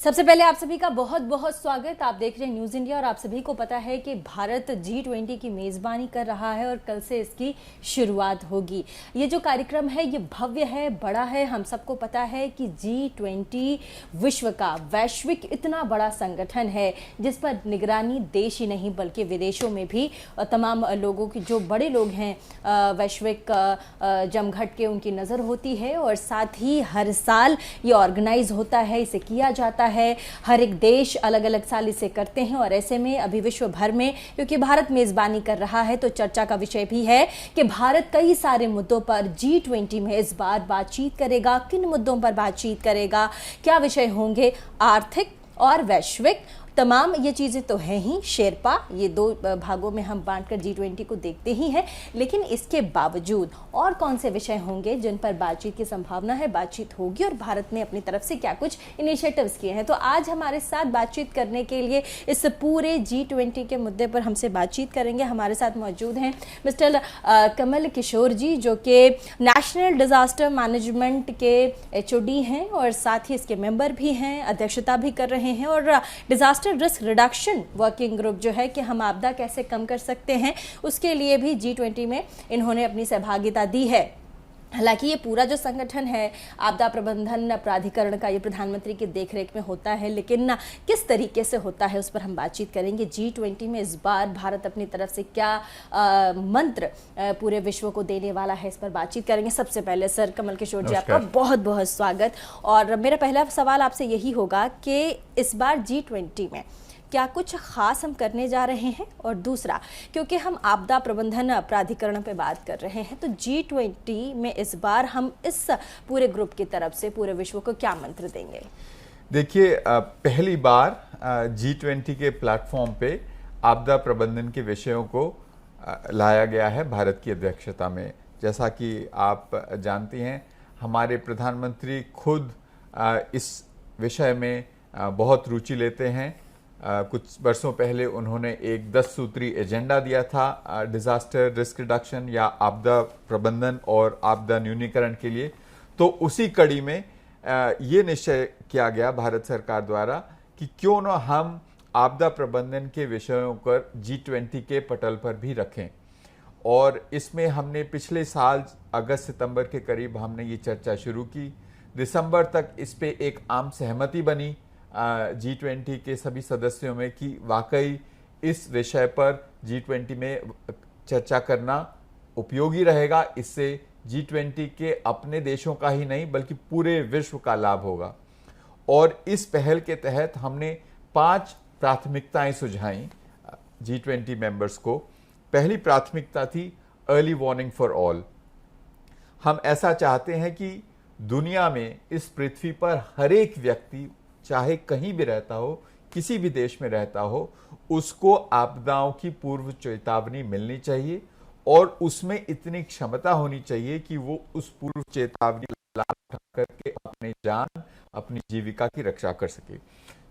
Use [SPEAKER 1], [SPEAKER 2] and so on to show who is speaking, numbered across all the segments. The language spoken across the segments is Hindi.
[SPEAKER 1] सबसे पहले आप सभी का बहुत बहुत स्वागत। आप देख रहे हैं न्यूज़ इंडिया और आप सभी को पता है कि भारत G20 की मेज़बानी कर रहा है और कल से इसकी शुरुआत होगी। ये जो कार्यक्रम है ये भव्य है, बड़ा है। हम सबको पता है कि G20 विश्व का वैश्विक इतना बड़ा संगठन है जिस पर निगरानी देश ही नहीं बल्कि विदेशों में भी तमाम लोगों की, जो बड़े लोग हैं वैश्विक जमघट के, उनकी नज़र होती है। और साथ ही हर साल ये ऑर्गेनाइज होता है, इसे किया जाता है। हर एक देश अलग अलग साल इसे करते हैं और ऐसे में अभी विश्व भर में क्योंकि भारत मेजबानी कर रहा है तो चर्चा का विषय भी है कि भारत कई सारे मुद्दों पर G20 में इस बार बातचीत करेगा। किन मुद्दों पर बातचीत करेगा, क्या विषय होंगे, आर्थिक और वैश्विक तमाम ये चीज़ें तो हैं ही। शेरपा, ये दो भागों में हम बांटकर G20 को देखते ही हैं, लेकिन इसके बावजूद और कौन से विषय होंगे जिन पर बातचीत की संभावना है, बातचीत होगी और भारत ने अपनी तरफ से क्या कुछ इनिशिएटिव्स किए हैं। तो आज हमारे साथ बातचीत करने के लिए इस पूरे G20 के मुद्दे पर हमसे बातचीत करेंगे हमारे साथ मौजूद हैं मिस्टर कमल किशोर जी, जो कि नेशनल डिज़ास्टर मैनेजमेंट के HOD हैं और साथ ही इसके मेंबर भी हैं, अध्यक्षता भी कर रहे हैं। और disaster risk reduction working group जो है कि हम आपदा कैसे कम कर सकते हैं, उसके लिए भी G20 में इन्होंने अपनी सहभागिता दी है। हालांकि ये पूरा जो संगठन है आपदा प्रबंधन प्राधिकरण का, ये प्रधानमंत्री की देखरेख में होता है, लेकिन किस तरीके से होता है उस पर हम बातचीत करेंगे। G20 में इस बार भारत अपनी तरफ से क्या मंत्र पूरे विश्व को देने वाला है, इस पर बातचीत करेंगे। सबसे पहले सर कमल किशोर जी, आपका बहुत बहुत स्वागत। और मेरा पहला सवाल आपसे यही होगा कि इस बार G20 में क्या कुछ खास हम करने जा रहे हैं, और दूसरा क्योंकि हम आपदा प्रबंधन प्राधिकरण पे बात कर रहे हैं तो G20 में इस बार हम इस पूरे ग्रुप की तरफ से पूरे विश्व को क्या मंत्र देंगे?
[SPEAKER 2] देखिए, पहली बार G20 के प्लेटफॉर्म पे आपदा प्रबंधन के विषयों को लाया गया है भारत की अध्यक्षता में। जैसा कि आप जानती हैं, हमारे प्रधानमंत्री खुद इस विषय में बहुत रुचि लेते हैं। कुछ वर्षों पहले उन्होंने एक 10 सूत्री एजेंडा दिया था डिजास्टर रिस्क रिडक्शन या आपदा प्रबंधन और आपदा न्यूनीकरण के लिए। तो उसी कड़ी में ये निश्चय किया गया भारत सरकार द्वारा कि क्यों न हम आपदा प्रबंधन के विषयों पर G20 के पटल पर भी रखें। और इसमें हमने पिछले साल अगस्त सितंबर के करीब हमने ये चर्चा शुरू की। दिसंबर तक इस पे एक आम सहमति बनी G20 के सभी सदस्यों में कि वाकई इस विषय पर G20 में चर्चा करना उपयोगी रहेगा। इससे G20 के अपने देशों का ही नहीं बल्कि पूरे विश्व का लाभ होगा। और इस पहल के तहत हमने 5 प्राथमिकताएं सुझाई G20 मेंबर्स को। पहली प्राथमिकता थी अर्ली वार्निंग फॉर ऑल। हम ऐसा चाहते हैं कि दुनिया में, इस पृथ्वी पर हर एक व्यक्ति चाहे कहीं भी रहता हो, किसी भी देश में रहता हो, उसको आपदाओं की पूर्व चेतावनी मिलनी चाहिए और उसमें इतनी क्षमता होनी चाहिए कि वो उस पूर्व चेतावनी का लाभ उठा करके अपनी जान, अपनी जीविका की रक्षा कर सके।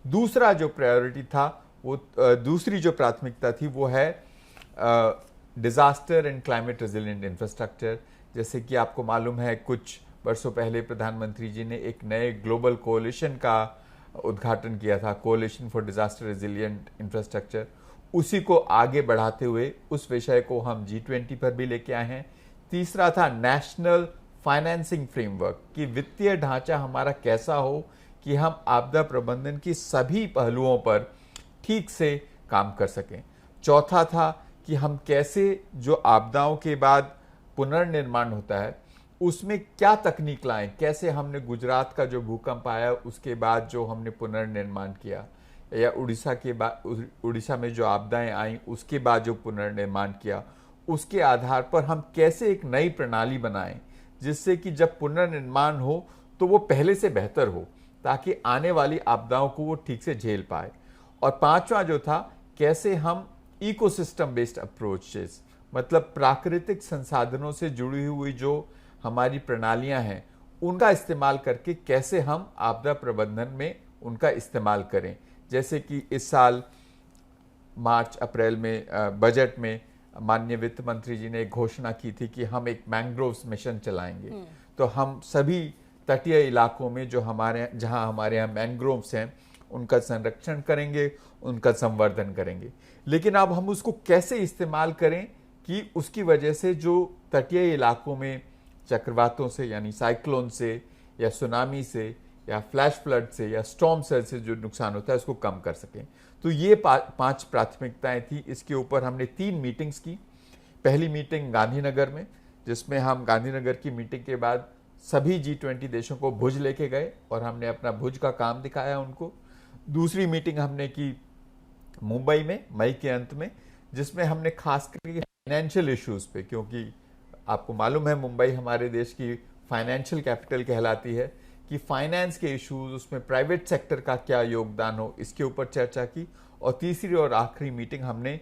[SPEAKER 2] दूसरा जो प्रायोरिटी था, वो दूसरी जो प्राथमिकता थी वो है disaster and climate resilient infrastructure. जैसे कि आपको मालूम है, कुछ वर्षों पहले प्रधानमंत्री जी ने एक नए ग्लोबल कोalition का उद्घाटन किया था, कोalition फॉर डिजास्टर रेजिलिएंट इंफ्रास्ट्रक्चर। उसी को आगे बढ़ाते हुए उस विषय को हम G20 पर भी लेके आए हैं। तीसरा था नेशनल फाइनेंसिंग फ्रेमवर्क, कि वित्तीय ढांचा हमारा कैसा हो कि हम आपदा प्रबंधन की सभी पहलुओं पर ठीक से काम कर सकें। चौथा था कि हम कैसे जो आपदाओं के बाद पुनर्निर्माण होता है उसमें क्या तकनीक लाएं। कैसे हमने गुजरात का जो भूकंप आया उसके बाद जो हमने पुनर्निर्माण किया, या उड़ीसा में जो आपदाएं आई उसके बाद जो पुनर्निर्माण किया, उसके आधार पर हम कैसे एक नई प्रणाली बनाएं जिससे कि जब पुनर्निर्माण हो तो वो पहले से बेहतर हो, ताकि आने वाली आपदाओं को वो ठीक से झेल पाए। और पांचवा जो था, कैसे हम इकोसिस्टम बेस्ड अप्रोचेस, मतलब प्राकृतिक संसाधनों से जुड़ी हुई जो हमारी प्रणालियां हैं उनका इस्तेमाल करके कैसे हम आपदा प्रबंधन में उनका इस्तेमाल करें। जैसे कि इस साल मार्च अप्रैल में बजट में माननीय वित्त मंत्री जी ने एक घोषणा की थी कि हम एक मैंग्रोव्स मिशन चलाएंगे। तो हम सभी तटीय इलाकों में जहां हमारे यहाँ मैंग्रोव्स हैं उनका संरक्षण करेंगे, उनका संवर्धन करेंगे। लेकिन अब हम उसको कैसे इस्तेमाल करें कि उसकी वजह से जो तटीय इलाकों में चक्रवातों से यानी साइक्लोन से या सुनामी से या फ्लैश फ्लड से या स्टॉर्म सेल से जो नुकसान होता है उसको कम कर सकें। तो ये 5 प्राथमिकताएं थी। इसके ऊपर हमने 3 मीटिंग्स की। पहली मीटिंग गांधीनगर में, जिसमें हम गांधीनगर की मीटिंग के बाद सभी G20 देशों को भुज लेके गए और हमने अपना भुज का काम दिखाया उनको। दूसरी मीटिंग हमने की मुंबई में मई के अंत में, जिसमें हमने खास करके फाइनेंशियल इश्यूज पे, क्योंकि आपको मालूम है मुंबई हमारे देश की फाइनेंशियल कैपिटल कहलाती है, कि फाइनेंस के इश्यूज, उसमें प्राइवेट सेक्टर का क्या योगदान हो, इसके ऊपर चर्चा की। और तीसरी और आखिरी मीटिंग हमने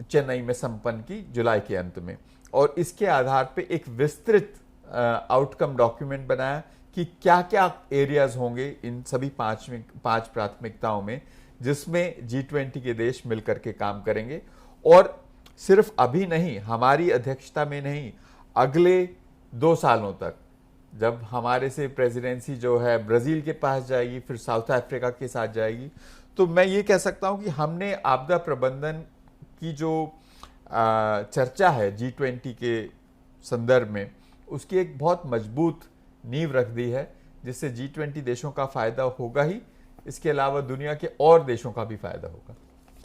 [SPEAKER 2] चेन्नई में संपन्न की जुलाई के अंत में, और इसके आधार पे एक विस्तृत आउटकम डॉक्यूमेंट बनाया कि क्या क्या एरियाज होंगे इन सभी 5 प्राथमिकताओं में, जिसमें G20 के देश मिलकर के काम करेंगे। और सिर्फ अभी नहीं, हमारी अध्यक्षता में नहीं, अगले 2 सालों तक, जब हमारे से प्रेसिडेंसी जो है ब्राजील के पास जाएगी, फिर साउथ अफ्रीका के साथ जाएगी, तो मैं ये कह सकता हूं कि हमने आपदा प्रबंधन की जो चर्चा है G20 के संदर्भ में, उसकी एक बहुत मजबूत नींव रख दी है, जिससे G20 देशों का फायदा होगा ही, इसके अलावा दुनिया के और देशों का भी फायदा होगा।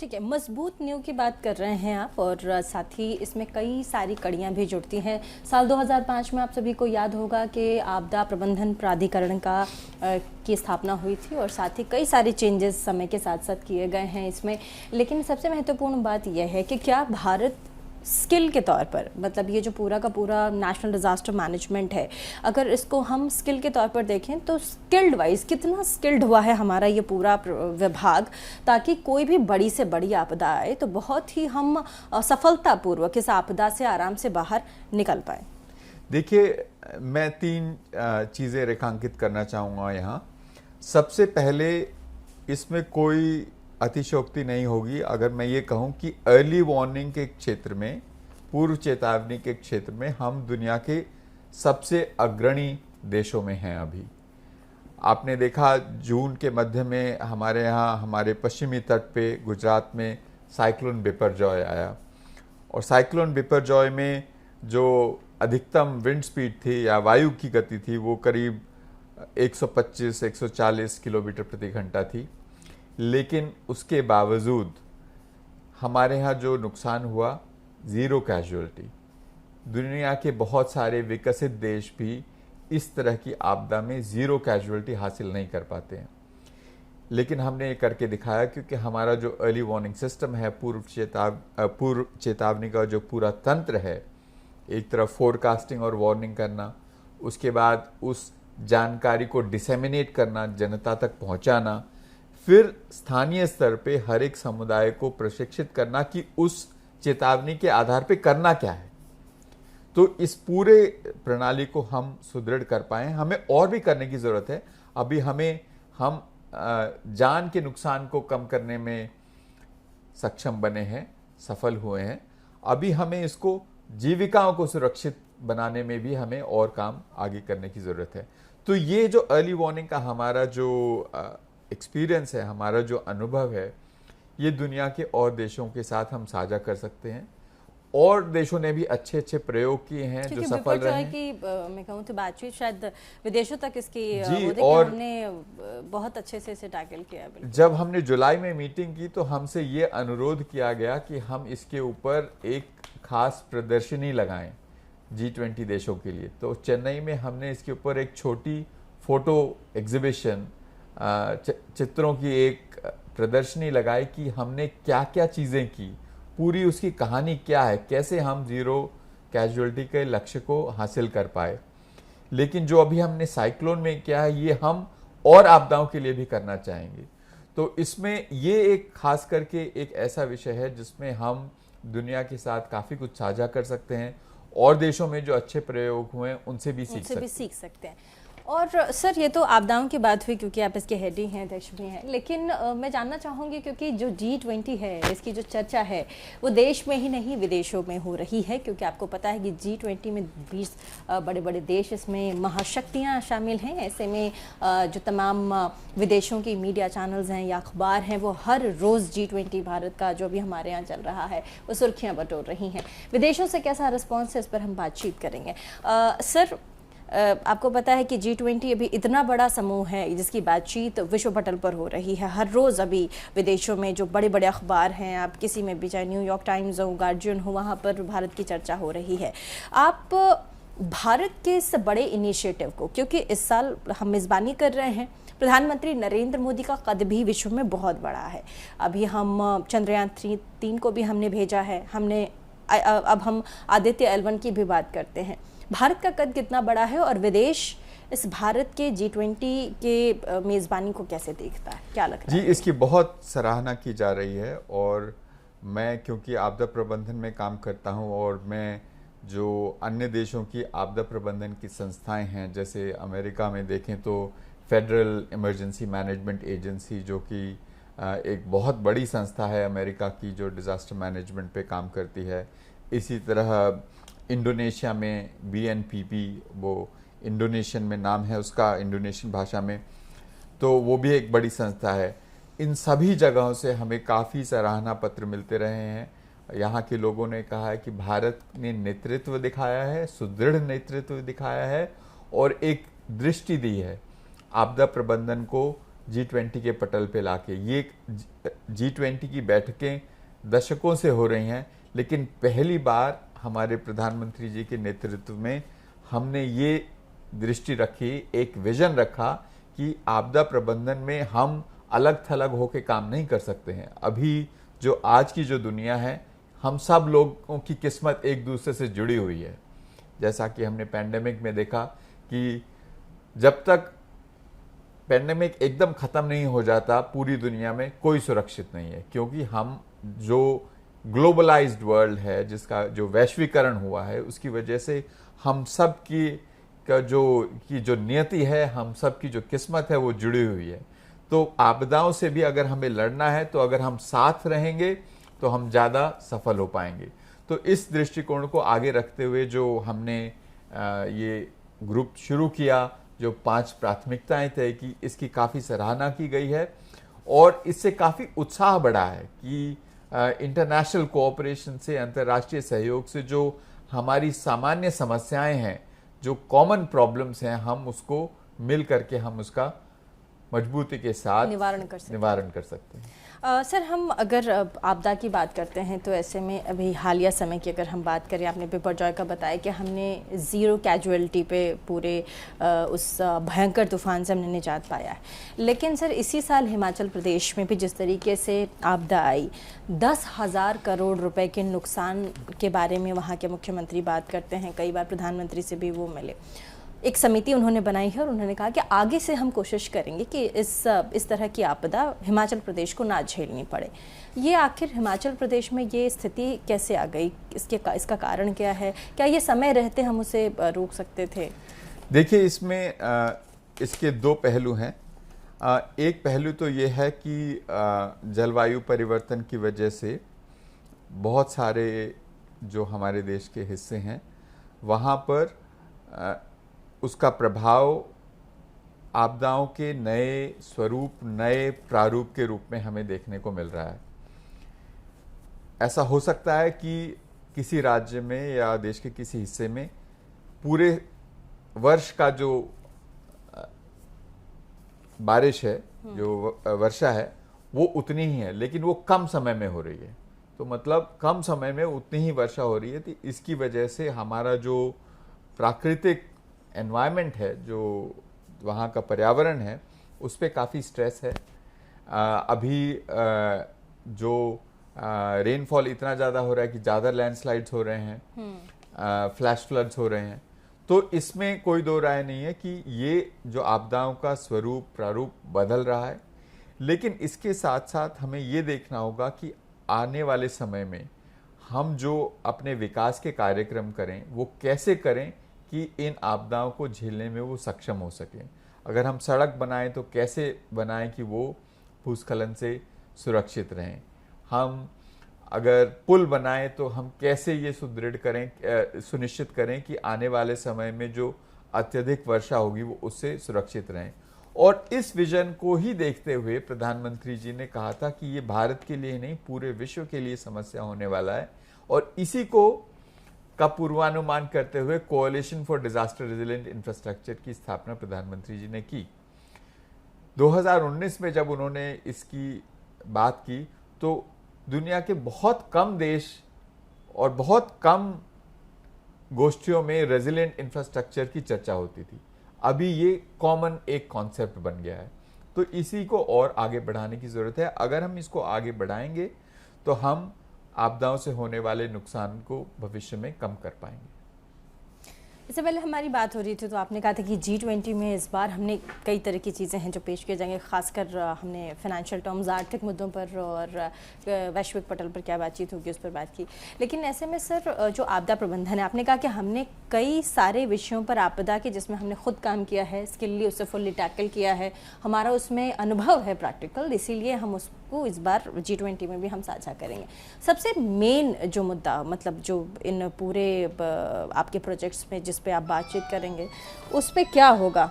[SPEAKER 1] ठीक है, मजबूत नींव की बात कर रहे हैं आप, और साथ ही इसमें कई सारी कड़ियां भी जुड़ती हैं। साल 2005 में आप सभी को याद होगा कि आपदा प्रबंधन प्राधिकरण की स्थापना हुई थी, और साथ ही कई सारे चेंजेस समय के साथ साथ किए गए हैं इसमें। लेकिन सबसे महत्वपूर्ण बात यह है कि क्या भारत स्किल के तौर पर, मतलब ये जो पूरा का पूरा नेशनल डिजास्टर मैनेजमेंट है, अगर इसको हम स्किल के तौर पर देखें तो स्किल्ड वाइज कितना स्किल्ड हुआ है हमारा ये पूरा विभाग, ताकि कोई भी बड़ी से बड़ी आपदा आए तो बहुत ही हम सफलतापूर्वक इस आपदा से आराम से बाहर निकल पाए।
[SPEAKER 2] देखिए, मैं 3 चीज़ें रेखांकित करना चाहूँगा यहाँ। सबसे पहले, इसमें कोई अतिशयोक्ति नहीं होगी अगर मैं ये कहूं कि अर्ली वार्निंग के क्षेत्र में, पूर्व चेतावनी के क्षेत्र में हम दुनिया के सबसे अग्रणी देशों में हैं। अभी आपने देखा जून के मध्य में हमारे यहाँ, हमारे पश्चिमी तट पे गुजरात में साइक्लोन बिपरजॉय आया, और साइक्लोन बिपरजॉय में जो अधिकतम विंड स्पीड थी या वायु की गति थी वो करीब 125-140 किलोमीटर प्रति घंटा थी। लेकिन उसके बावजूद हमारे यहाँ जो नुकसान हुआ, 0 कैजुअलिटी। दुनिया के बहुत सारे विकसित देश भी इस तरह की आपदा में 0 कैजुअलिटी हासिल नहीं कर पाते हैं, लेकिन हमने ये करके दिखाया, क्योंकि हमारा जो अर्ली वार्निंग सिस्टम है, पूर्व चेतावनी का जो पूरा तंत्र है, एक तरफ फोरकास्टिंग और वार्निंग करना, उसके बाद उस जानकारी को डिसेमिनेट करना, जनता तक पहुंचाना, फिर स्थानीय स्तर पे हर एक समुदाय को प्रशिक्षित करना कि उस चेतावनी के आधार पे करना क्या है। तो इस पूरे प्रणाली को हम सुदृढ़ कर पाए। हमें और भी करने की जरूरत है। अभी हम जान के नुकसान को कम करने में सक्षम बने हैं, सफल हुए हैं। अभी हमें इसको जीविकाओं को सुरक्षित बनाने में भी हमें और काम आगे करने की जरूरत है। तो ये जो अर्ली वार्निंग का हमारा जो एक्सपीरियंस है, हमारा जो अनुभव है, ये दुनिया के और देशों के साथ हम साझा कर सकते हैं। और देशों ने भी अच्छे अच्छे प्रयोग किए हैं जो सफल रहे हैं।
[SPEAKER 1] मैं कहूँ तो बातचीत शायद विदेशों तक इसकी
[SPEAKER 2] जी, और
[SPEAKER 1] हमने बहुत अच्छे से इसे टैकल किया।
[SPEAKER 2] जब हमने जुलाई में मीटिंग की तो हमसे ये अनुरोध किया गया कि हम इसके ऊपर एक खास प्रदर्शनी लगाएं G20 देशों के लिए। तो चेन्नई में हमने इसके ऊपर एक छोटी फोटो एग्जीबिशन, चित्रों की एक प्रदर्शनी लगाई कि हमने क्या क्या चीज़ें की, पूरी उसकी कहानी क्या है, कैसे हम 0 कैजुअलिटी के लक्ष्य को हासिल कर पाए। लेकिन जो अभी हमने साइक्लोन में किया है, ये हम और आपदाओं के लिए भी करना चाहेंगे। तो इसमें ये एक खास करके एक ऐसा विषय है जिसमें हम दुनिया के साथ काफ़ी कुछ साझा कर सकते हैं, और देशों में जो अच्छे प्रयोग हुए हैं उनसे भी सीख सकते हैं।
[SPEAKER 1] और सर ये तो आपदाओं की बात हुई क्योंकि आप इसके हेड ही हैं, अध्यक्ष भी हैं, लेकिन मैं जानना चाहूँगी क्योंकि जो G20 है इसकी जो चर्चा है वो देश में ही नहीं विदेशों में हो रही है, क्योंकि आपको पता है कि G20 में 20 बड़े बड़े देश, इसमें महाशक्तियाँ शामिल हैं। ऐसे में जो तमाम विदेशों की मीडिया चैनल्स हैं या अखबार हैं वो हर रोज़ G20 भारत का जो भी हमारे यहाँ चल रहा है वो सुर्खियाँ बटोर रही हैं। विदेशों से कैसा रिस्पॉन्स है इस पर हम बातचीत करेंगे। सर आपको पता है कि G20 अभी इतना बड़ा समूह है जिसकी बातचीत विश्व पटल पर हो रही है। हर रोज़ अभी विदेशों में जो बड़े बड़े अखबार हैं, आप किसी में भी, चाहे न्यूयॉर्क टाइम्स हो, गार्जियन हो, वहाँ पर भारत की चर्चा हो रही है। आप भारत के इस बड़े इनिशिएटिव को, क्योंकि इस साल हम मेज़बानी कर रहे हैं, प्रधानमंत्री नरेंद्र मोदी का कद भी विश्व में बहुत बड़ा है। अभी हम चंद्रयान 3 को भी हमने भेजा है, अब हम आदित्य L1 की भी बात करते हैं। भारत का कद कितना बड़ा है और विदेश इस भारत के G20 के मेज़बानी को कैसे देखता है, क्या लगता है?
[SPEAKER 2] जी, इसकी बहुत सराहना की जा रही है। और मैं क्योंकि आपदा प्रबंधन में काम करता हूं और मैं जो अन्य देशों की आपदा प्रबंधन की संस्थाएं हैं, जैसे अमेरिका में देखें तो फेडरल इमरजेंसी मैनेजमेंट एजेंसी, जो कि एक बहुत बड़ी संस्था है अमेरिका की, जो डिज़ास्टर मैनेजमेंट पे काम करती है। इसी तरह इंडोनेशिया में BNPB, वो इंडोनेशियन में नाम है उसका, इंडोनेशियन भाषा में, तो वो भी एक बड़ी संस्था है। इन सभी जगहों से हमें काफ़ी सराहना पत्र मिलते रहे हैं। यहाँ के लोगों ने कहा है कि भारत ने नेतृत्व दिखाया है, सुदृढ़ नेतृत्व दिखाया है और एक दृष्टि दी है आपदा प्रबंधन को G20 के पटल पे लाके। ये G20 की बैठकें दशकों से हो रही हैं, लेकिन पहली बार हमारे प्रधानमंत्री जी के नेतृत्व में हमने ये दृष्टि रखी, एक विजन रखा कि आपदा प्रबंधन में हम अलग थलग होकर काम नहीं कर सकते हैं। अभी जो आज की जो दुनिया है, हम सब लोगों की किस्मत एक दूसरे से जुड़ी हुई है। जैसा कि हमने पैंडेमिक में देखा कि जब तक पैंडेमिक एकदम ख़त्म नहीं हो जाता पूरी दुनिया में कोई सुरक्षित नहीं है, क्योंकि हम जो ग्लोबलाइज्ड वर्ल्ड है, जिसका जो वैश्वीकरण हुआ है, उसकी वजह से हम सब की जो नियति है, हम सब की जो किस्मत है वो जुड़ी हुई है। तो आपदाओं से भी अगर हमें लड़ना है तो अगर हम साथ रहेंगे तो हम ज़्यादा सफल हो पाएंगे। तो इस दृष्टिकोण को आगे रखते हुए जो हमने ये ग्रुप शुरू किया, जो 5 प्राथमिकताएं तय की, इसकी काफ़ी सराहना की गई है और इससे काफ़ी उत्साह बढ़ा है कि इंटरनेशनल कोऑपरेशन से, अंतर्राष्ट्रीय सहयोग से जो हमारी सामान्य समस्याएं हैं, जो कॉमन प्रॉब्लम्स हैं, हम उसको मिल करके हम उसका मजबूती के साथ निवारण कर सकते हैं।
[SPEAKER 1] सर, हम अगर आपदा की बात करते हैं तो ऐसे में अभी हालिया समय की अगर हम बात करें, आपने बिपरजॉय का बताया कि हमने 0 कैजुअलिटी पे पूरे उस भयंकर तूफान से हमने निजात पाया है। लेकिन सर, इसी साल हिमाचल प्रदेश में भी जिस तरीके से आपदा आई, 10,000 करोड़ रुपए के नुकसान के बारे में वहाँ के मुख्यमंत्री बात करते हैं। कई बार प्रधानमंत्री से भी वो मिले, एक समिति उन्होंने बनाई है और उन्होंने कहा कि आगे से हम कोशिश करेंगे कि इस तरह की आपदा हिमाचल प्रदेश को ना झेलनी पड़े। ये आखिर हिमाचल प्रदेश में ये स्थिति कैसे आ गई? इसका कारण क्या है? क्या ये समय रहते हम उसे रोक सकते थे?
[SPEAKER 2] देखिए, इसमें इसके 2 पहलू हैं। एक पहलू तो ये है कि जलवायु परिवर्तन की वजह से बहुत सारे जो हमारे देश के हिस्से हैं, वहाँ पर उसका प्रभाव आपदाओं के नए स्वरूप, नए प्रारूप के रूप में हमें देखने को मिल रहा है। ऐसा हो सकता है कि किसी राज्य में या देश के किसी हिस्से में पूरे वर्ष का जो बारिश है, जो वर्षा है, वो उतनी ही है, लेकिन वो कम समय में हो रही है। तो मतलब कम समय में उतनी ही वर्षा हो रही है। तो इसकी वजह से हमारा जो प्राकृतिक एनवायरनमेंट है, जो वहाँ का पर्यावरण है, उस पर काफ़ी स्ट्रेस है। अभी जो रेनफॉल इतना ज़्यादा हो रहा है कि ज़्यादा लैंडस्लाइड्स हो रहे हैं, फ्लैश फ्लड्स हो रहे हैं। तो इसमें कोई दो राय नहीं है कि ये जो आपदाओं का स्वरूप, प्रारूप बदल रहा है। लेकिन इसके साथ साथ हमें ये देखना होगा कि आने वाले समय में हम जो अपने विकास के कार्यक्रम करें, वो कैसे करें कि इन आपदाओं को झेलने में वो सक्षम हो सकें। अगर हम सड़क बनाएं तो कैसे बनाएं कि वो भूस्खलन से सुरक्षित रहें। हम अगर पुल बनाएं तो हम कैसे ये सुनिश्चित करें कि आने वाले समय में जो अत्यधिक वर्षा होगी वो उससे सुरक्षित रहें। और इस विजन को ही देखते हुए प्रधानमंत्री जी ने कहा था कि ये भारत के लिए नहीं, पूरे विश्व के लिए समस्या होने वाला है। और इसी का पूर्वानुमान करते हुए कोalition फॉर डिजास्टर रेजिलिएंट इंफ्रास्ट्रक्चर की स्थापना प्रधानमंत्री जी ने की। 2019 में जब उन्होंने इसकी बात की तो दुनिया के बहुत कम देश और बहुत कम गोष्ठियों में रेजिलिएंट इंफ्रास्ट्रक्चर की चर्चा होती थी। अभी ये कॉमन एक कॉन्सेप्ट बन गया है, तो इसी को और आगे बढ़ाने की जरूरत है। अगर हम इसको आगे बढ़ाएंगे तो हम आपदाओं से होने वाले नुकसान को भविष्य में कम कर पाएंगे।
[SPEAKER 1] इससे पहले हमारी बात हो रही थी तो आपने कहा था कि G20 में इस बार हमने कई तरह की चीज़ें हैं जो पेश किए जाएंगे, खासकर हमने फाइनेंशियल टर्म्स, आर्थिक मुद्दों पर और वैश्विक पटल पर क्या बातचीत होगी उस पर बात की। लेकिन ऐसे में सर जो आपदा प्रबंधन है, आपने कहा कि हमने कई सारे विषयों पर आपदा के जिसमें हमने खुद काम किया है, स्किल्ली उससे फुल्ली टैकल किया है, हमारा उसमें अनुभव है प्रैक्टिकल, इसीलिए हम उसको इस बार G20 में भी हम साझा करेंगे। सबसे मेन जो मुद्दा, मतलब जो इन पूरे आपके प्रोजेक्ट्स में जिस पे आप बातचीत करेंगे उस पे क्या होगा,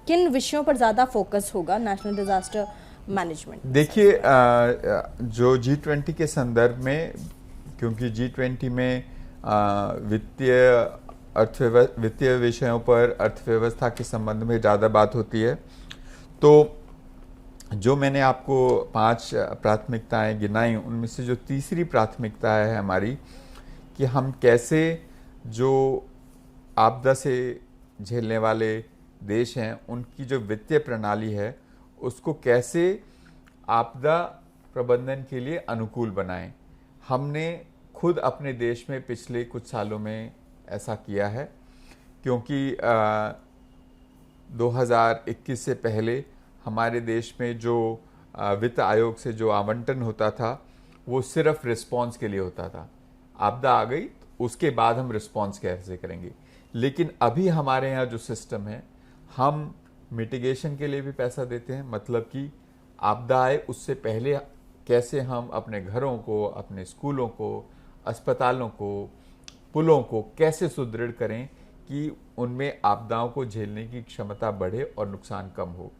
[SPEAKER 1] किन विषयों पर ज़्यादा फोकस होगा नेशनल डिजास्टर मैनेजमेंट? देखिए,
[SPEAKER 2] जो G20 के संदर्भ में, क्योंकि G20 में वित्तीय विषयों पर, अर्थव्यवस्था के संबंध में ज़्यादा बात होती है, तो जो मैंने आपको 5 प्राथमिकताएं गिनाई, उनमें से जो तीसरी प्राथमिकता है हमारी कि हम कैसे जो आपदा से झेलने वाले देश हैं उनकी जो वित्तीय प्रणाली है उसको कैसे आपदा प्रबंधन के लिए अनुकूल बनाएं। हमने खुद अपने देश में पिछले कुछ सालों में ऐसा किया है, क्योंकि 2021 से पहले हमारे देश में जो वित्त आयोग से जो आवंटन होता था वो सिर्फ रिस्पांस के लिए होता था। आपदा आ गई तो उसके बाद हम रिस्पांस कैसे करेंगे। लेकिन अभी हमारे यहाँ जो सिस्टम है, हम मिटिगेशन के लिए भी पैसा देते हैं, मतलब कि आपदा आए उससे पहले कैसे हम अपने घरों को, अपने स्कूलों को, अस्पतालों को, पुलों को कैसे सुदृढ़ करें कि उनमें आपदाओं को झेलने की क्षमता बढ़े और नुकसान कम हो।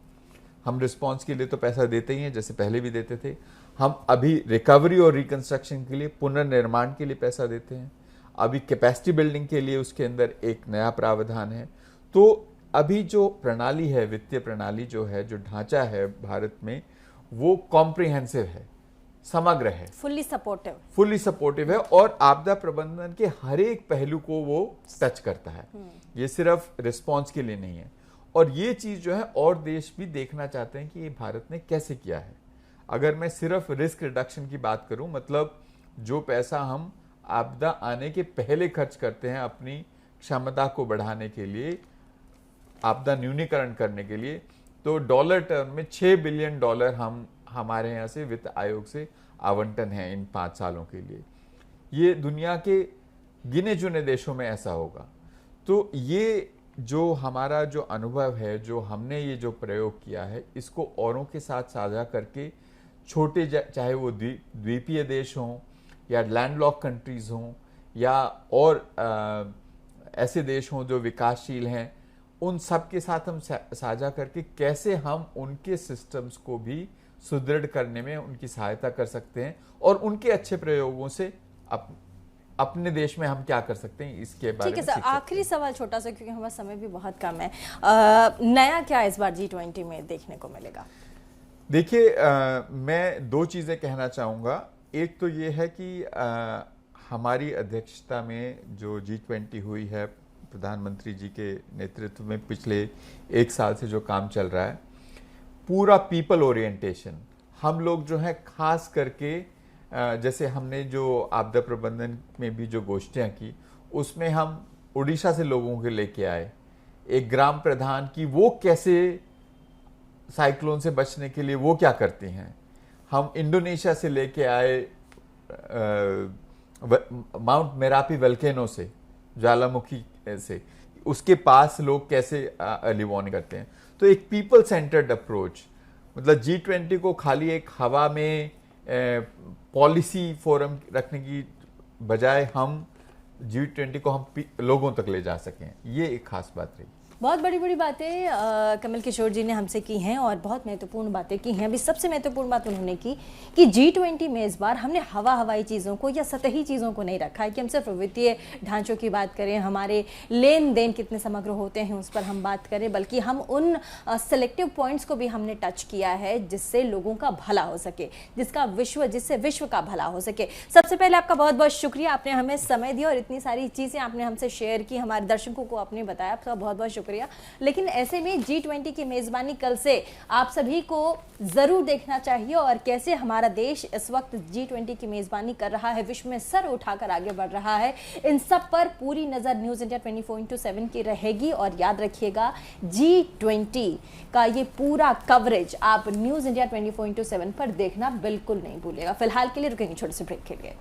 [SPEAKER 2] हम रिस्पांस के लिए तो पैसा देते ही हैं, जैसे पहले भी देते थे। हम अभी रिकवरी और रिकंस्ट्रक्शन के लिए, पुनर्निर्माण के लिए पैसा देते हैं। अभी कैपेसिटी बिल्डिंग के लिए उसके अंदर एक नया प्रावधान है। तो अभी जो प्रणाली है, वित्तीय प्रणाली जो है, जो ढांचा है भारत में, वो कॉम्प्रिहेंसिव है, समग्र है, फुल्ली सपोर्टिव है और आपदा प्रबंधन के हर एक पहलू को वो टच करता है। ये सिर्फ रिस्पांस के लिए नहीं है। और ये चीज जो है और देश भी देखना चाहते हैं कि ये भारत ने कैसे किया है। अगर मैं सिर्फ रिस्क रिडक्शन की बात करूं, मतलब जो पैसा हम आपदा आने के पहले खर्च करते हैं अपनी क्षमता को बढ़ाने के लिए, आपदा न्यूनीकरण करने के लिए, तो डॉलर टर्म में $6 बिलियन हमारे यहाँ से वित्त आयोग से आवंटन है इन 5 सालों के लिए। ये दुनिया के गिने चुने देशों में ऐसा होगा। तो ये जो हमारा जो अनुभव है, जो हमने ये जो प्रयोग किया है, इसको औरों के साथ साझा करके, छोटे चाहे वो द्वीपीय देश हों या लैंडलॉक कंट्रीज हों या और ऐसे देश हों जो विकासशील हैं, उन सब के साथ हम साझा करके कैसे हम उनके सिस्टम्स को भी सुदृढ़ करने में उनकी सहायता कर सकते हैं और उनके अच्छे प्रयोगों से अपने देश में हम क्या कर सकते हैं इसके बारे में।
[SPEAKER 1] ठीक है सर, आखिरी सवाल छोटा सा, क्योंकि हमारा समय भी बहुत कम है। नया क्या इस बार G20 में देखने को मिलेगा?
[SPEAKER 2] देखिए, मैं 2 चीजें कहना चाहूंगा। एक तो ये है कि हमारी अध्यक्षता में जो G20 हुई है, प्रधानमंत्री जी के नेतृत्व में पिछले 1 साल से जो काम चल रहा है, पूरा पीपल ओरिएंटेशन। हम लोग जो है खास करके जैसे हमने जो आपदा प्रबंधन में भी जो गोष्ठियां की, उसमें हम उड़ीसा से लोगों के लेके आए, एक ग्राम प्रधान की वो कैसे साइक्लोन से बचने के लिए वो क्या करती हैं। हम इंडोनेशिया से लेके आए माउंट मेरापी वल्केनो से, ज्वालामुखी से, उसके पास लोग कैसे अर्ली वार्निंग करते हैं। तो एक पीपल सेंटर्ड अप्रोच, मतलब G20 को खाली एक हवा में पॉलिसी फोरम रखने की बजाय हम G20 को हम लोगों तक ले जा सकें, ये एक खास बात रही।
[SPEAKER 1] बहुत बड़ी बड़ी बातें कमल किशोर जी ने हमसे की हैं और बहुत महत्वपूर्ण बातें की हैं। अभी सबसे महत्वपूर्ण बात उन्होंने की कि G20 में इस बार हमने हवाई चीज़ों को या सतही चीज़ों को नहीं रखा है कि हम सिर्फ वित्तीय ढांचों की बात करें, हमारे लेन देन कितने समग्र होते हैं उस पर हम बात करें, बल्कि हम उन सेलेक्टिव पॉइंट्स को भी हमने टच किया है जिससे लोगों का भला हो सके, जिससे विश्व का भला हो सके। सबसे पहले आपका बहुत बहुत शुक्रिया, आपने हमें समय दिया और इतनी सारी चीज़ें आपने हमसे शेयर की, हमारे दर्शकों को आपने बताया, आपका बहुत बहुत शुक्रिया। लेकिन ऐसे में G20 की मेजबानी कल से आप सभी को जरूर देखना चाहिए और कैसे हमारा देश इस वक्त G20 की मेजबानी कर रहा है, विश्व में सर उठाकर आगे बढ़ रहा है, इन सब पर पूरी नजर न्यूज इंडिया 24/7 की रहेगी। और याद रखिएगा G20 का ये पूरा कवरेज आप न्यूज इंडिया 24/7 पर देखना बिल्कुल नहीं भूलिएगा। फिलहाल के लिए रुकेंगे छोटे से ब्रेक के लिए।